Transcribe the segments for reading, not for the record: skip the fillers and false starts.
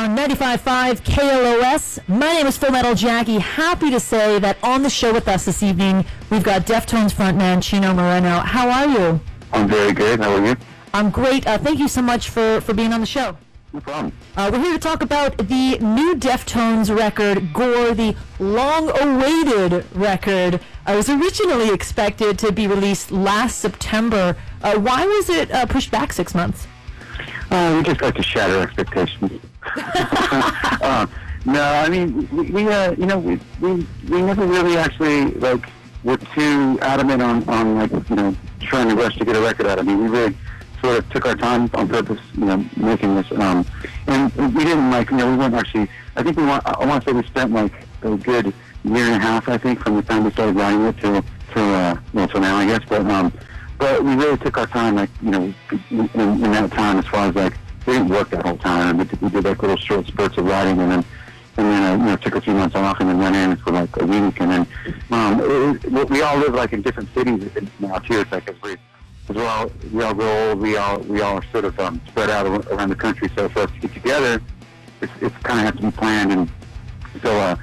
on 95.5 KLOS. My name is Full Metal Jackie. Happy to say that on the show with us this evening, we've got Deftones frontman Chino Moreno. How are you? I'm very good. How are you? I'm great. Thank you so much for being on the show. No problem. We're here to talk about the new Deftones record, Gore, the long-awaited record. It was originally expected to be released last September. Why was it pushed back 6 months? We just like to shatter expectations. No, I mean, we never really actually, were too adamant on trying to rush to get a record out. I mean, we really sort of took our time on purpose, making this. And we didn't, we weren't actually, I want to say we spent, a good year and a half, I think, from the time we started writing it till now, I guess. But we really took our time, in that time, as far as, we didn't work that whole time. We did little short spurts of writing, and then took a few months off, and then went in for, a week. And then we all live, in different cities now, too. It's as we all grow old, we all are sort of spread out around the country. So for us to get together, it's kind of has to be planned. And so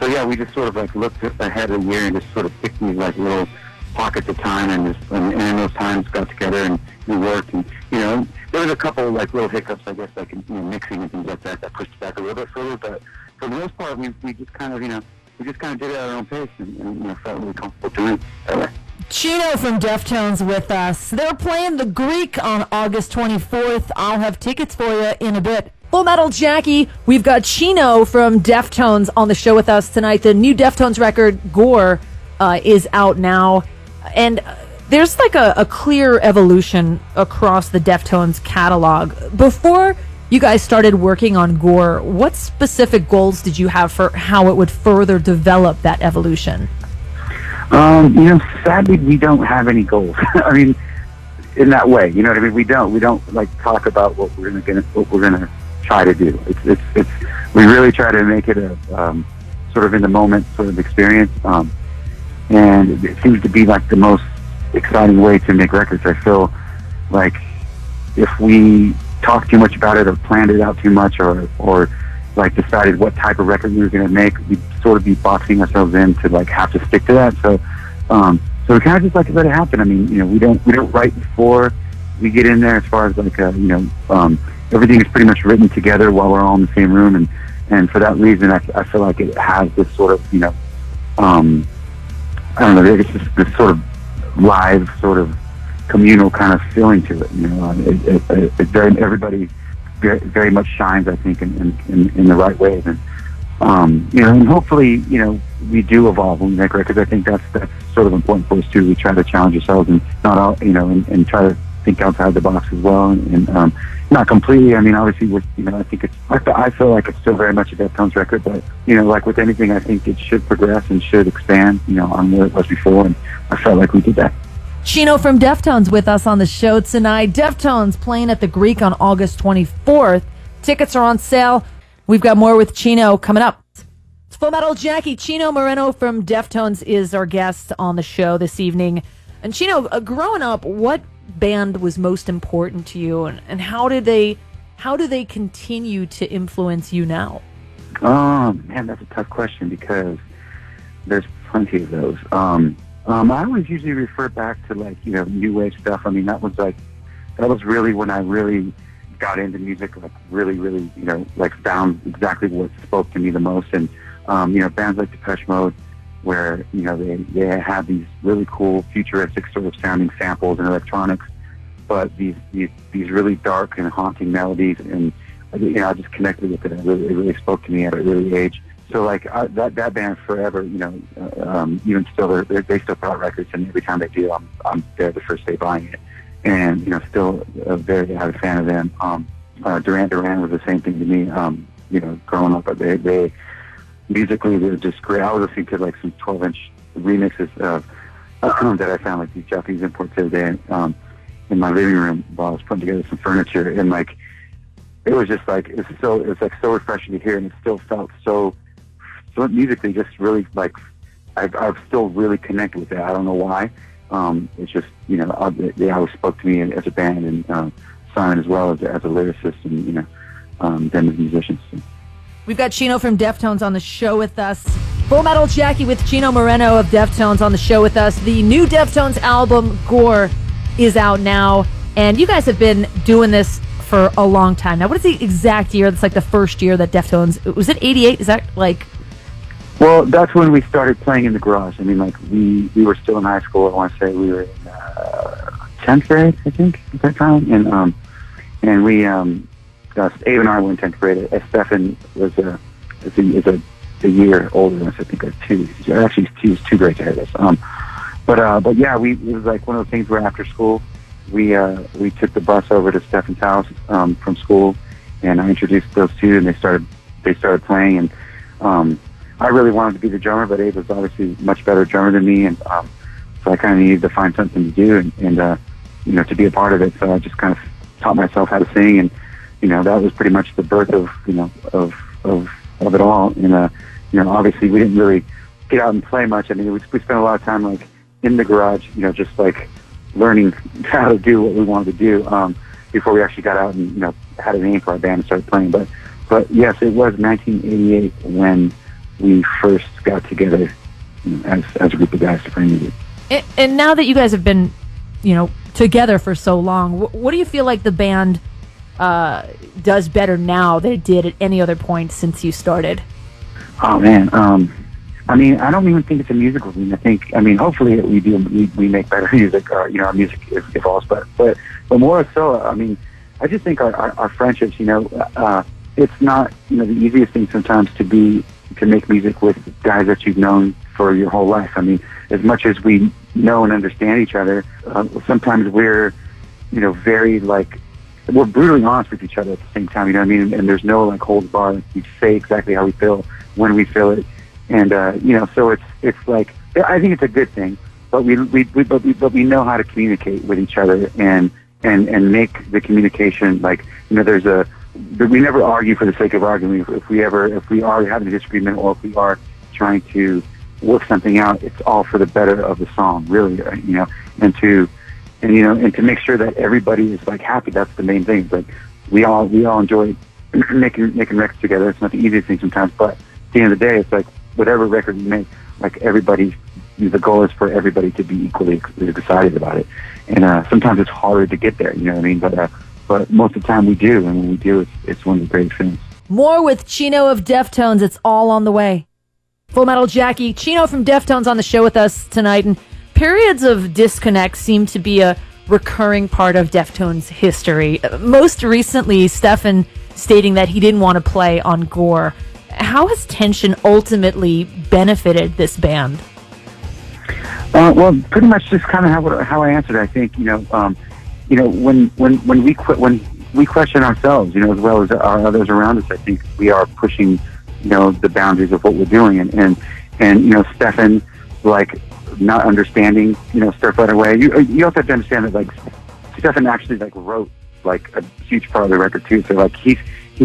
yeah, we just sort of, looked ahead a year and just sort of picked these, little pockets of time, and in those times got together and we worked, and there was a couple little hiccups, I guess, in mixing and things like that pushed it back a little bit further, but for the most part we just kind of did it at our own pace and felt really comfortable doing it that way. Chino from Deftones with us. They're playing the Greek on August 24th. I'll have tickets for you in a bit. Full Metal Jackie, we've got Chino from Deftones on the show with us tonight. The new Deftones record, Gore, is out now. And there's a clear evolution across the Deftones catalog. Before you guys started working on Gore, what specific goals did you have for how it would further develop that evolution? Sadly, we don't have any goals. I mean, in that way, you know what I mean? We don't talk about what we're gonna try to do. It's we really try to make it a sort of in the moment sort of experience. And it seems to be the most exciting way to make records. I feel like if we talk too much about it or planned it out too much or decided what type of record we were going to make, we'd sort of be boxing ourselves in to have to stick to that. So we kind of just let it happen. I mean, we don't write before we get in there, as far as everything is pretty much written together while we're all in the same room. And for that reason, I feel like it has this sort of, I don't know, it's just this sort of live, sort of communal kind of feeling to it. It's everybody very much shines, I think, in the right ways. And hopefully, we do evolve when we make records. I think that's sort of important for us too. We try to challenge ourselves and not all, and try to think outside the box as well. And not completely. I mean, obviously, I think I feel like it's still very much a Deftones record, but like with anything, I think it should progress and should expand, on where it was before. And I felt like we did that. Chino from Deftones with us on the show tonight. Deftones playing at the Greek on August 24th. Tickets are on sale. We've got more with Chino coming up. It's Full Metal Jackie. Chino Moreno from Deftones is our guest on the show this evening. And Chino, growing up, what band was most important to you, and how do they continue to influence you now? Oh man, that's a tough question because there's plenty of those. I always usually refer back to new wave stuff. I mean, that was really when I really got into music, really found exactly what spoke to me the most. And bands like Depeche Mode, where they have these really cool futuristic sort of sounding samples and electronics, but these really dark and haunting melodies, and I just connected with it. It really spoke to me at an early age. So that band forever, even still they still put out records, and every time they do, I'm there the first day buying it, and still very avid fan of them. Duran Duran was the same thing to me. Growing up, but they musically, they're just great. I was listening to some 12-inch remixes of that I found these Japanese imports the other day in my living room while I was putting together some furniture, and it was just it was so refreshing to hear, and it still felt so musically just really I've still really connected with that. I don't know why. It's just they always spoke to me as a band, and Simon as well as a lyricist, and them as musicians. We've got Chino from Deftones on the show with us. Full Metal Jackie with Chino Moreno of Deftones on the show with us. The new Deftones album, Gore, is out now. And you guys have been doing this for a long time. Now, what is the exact year? That's like the first year that Deftones... Was it 88? Is that like... Well, that's when we started playing in the garage. I mean, like, we were still in high school. I want to say we were in 10th grade, I think, at that time. And we... Abe and I were in 10th grade. Stefan is a year older than us, I think, or two. Actually, he was 2 grades ahead of us. But yeah, it was like one of those things where after school, we took the bus over to Stefan's house from school, and I introduced those two, and they started playing. And I really wanted to be the drummer, but Abe was obviously a much better drummer than me, and so I kind of needed to find something to do and to be a part of it. So I just kind of taught myself how to sing, and that was pretty much the birth of of it all. And obviously we didn't really get out and play much. I mean, we spent a lot of time like in the garage, just like learning how to do what we wanted to do before we actually got out and had a name for our band and started playing. But yes, it was 1988 when we first got together as a group of guys to play music. And now that you guys have been together for so long, what do you feel like the band does better now than it did at any other point since you started? Oh man, I mean, I don't even think it's a musical thing. Hopefully we make better music, or our music evolves. But more so, I mean, I just think our friendships, it's not the easiest thing sometimes to make music with guys that you've known for your whole life. I mean, as much as we know and understand each other, sometimes we're very like, we're brutally honest with each other at the same time, and there's no like holds barred. We say exactly how we feel when we feel it, and so it's like, I think it's a good thing. But we know how to communicate with each other and make the communication like we never argue for the sake of arguing. If we are having a disagreement, or if we are trying to work something out, it's all for the better of the song, really, and to make sure that everybody is like happy. That's the main thing. But we all enjoy making records together. It's not the easiest thing sometimes, but at the end of the day, it's like whatever record we make, like the goal is for everybody to be equally excited about it. And sometimes it's harder to get there, but most of the time we do, and when we do, it's one of the greatest things. More with Chino of Deftones. It's all on the way. Full Metal Jackie, Chino from Deftones on the show with us tonight. And periods of disconnect seem to be a recurring part of Deftones history. Most recently, Stefan stating that he didn't want to play on Gore. How has tension ultimately benefited this band? Well, pretty much just kind of how I answered. I think when we question ourselves, as well as our others around us, I think we are pushing the boundaries of what we're doing, and Stefan like not understanding stuff right away. You also have to understand that like Stefan actually like wrote like a huge part of the record too. So like he's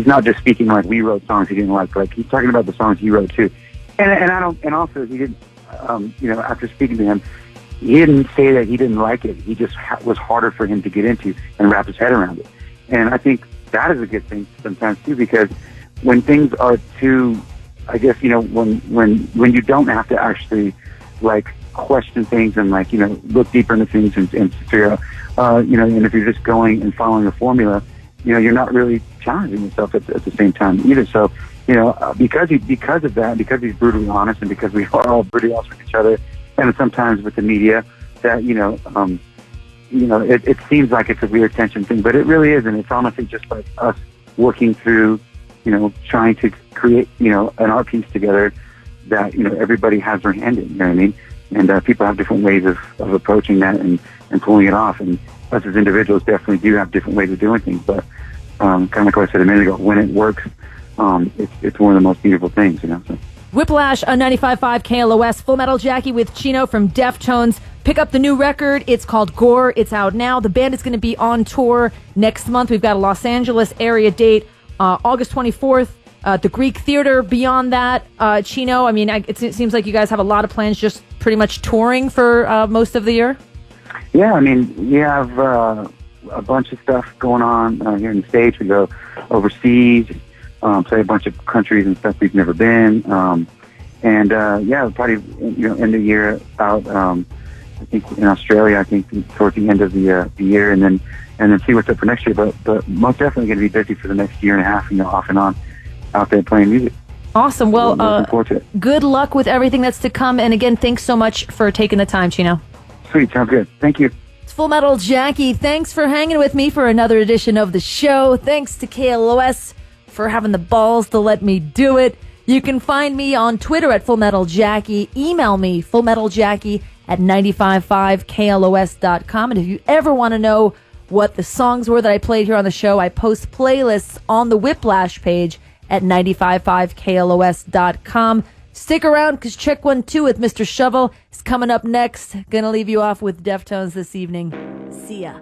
not just speaking like we wrote songs he didn't like he's talking about the songs he wrote too. And also he didn't after speaking to him, he didn't say that he didn't like it. He just was harder for him to get into and wrap his head around it. And I think that is a good thing sometimes too, because when things are too, I guess, when you don't have to actually like question things and like, look deeper into things and figure out, and if you're just going and following a formula, you're not really challenging yourself at the same time either. So, because of that, because he's brutally honest, and because we are all brutally honest with each other, and sometimes with the media, that it seems like it's a weird tension thing, but it really isn't. It's honestly just like us working through, trying to create, an art piece together that everybody has their hand in. You know what I mean? And people have different ways of approaching that and pulling it off. And us as individuals definitely do have different ways of doing things. But kind of like what I said a minute ago, when it works, it's one of the most beautiful things. So. Whiplash on 95.5 KLOS. Full Metal Jackie with Chino from Deftones. Pick up the new record. It's called Gore. It's out now. The band is going to be on tour next month. We've got a Los Angeles area date, August 24th, the Greek Theater. Beyond that, Chino, I mean, it seems like you guys have a lot of plans, just pretty much touring for most of the year. Yeah, I mean, we have a bunch of stuff going on here in the States. We go overseas. play a bunch of countries and stuff we've never been. And yeah, probably end the year out. I think in Australia. I think towards the end of the year, and then see what's up for next year. But most definitely going to be busy for the next year and a half. Off and on, out there playing music. Awesome. Well, looking forward to it. Good luck with everything that's to come. And again, thanks so much for taking the time, Chino. Sweet, sounds good. Thank you. It's Full Metal Jackie. Thanks for hanging with me for another edition of the show. Thanks to KLOS for having the balls to let me do it. You can find me on Twitter at Full Metal Jackie. Email me, fullmetaljackie@955klos.com. And if you ever want to know what the songs were that I played here on the show, I post playlists on the Whiplash page at 955klos.com. Stick around, because Check 1 2 with Mr. Shovel is coming up next. Gonna leave you off with Deftones this evening. See ya.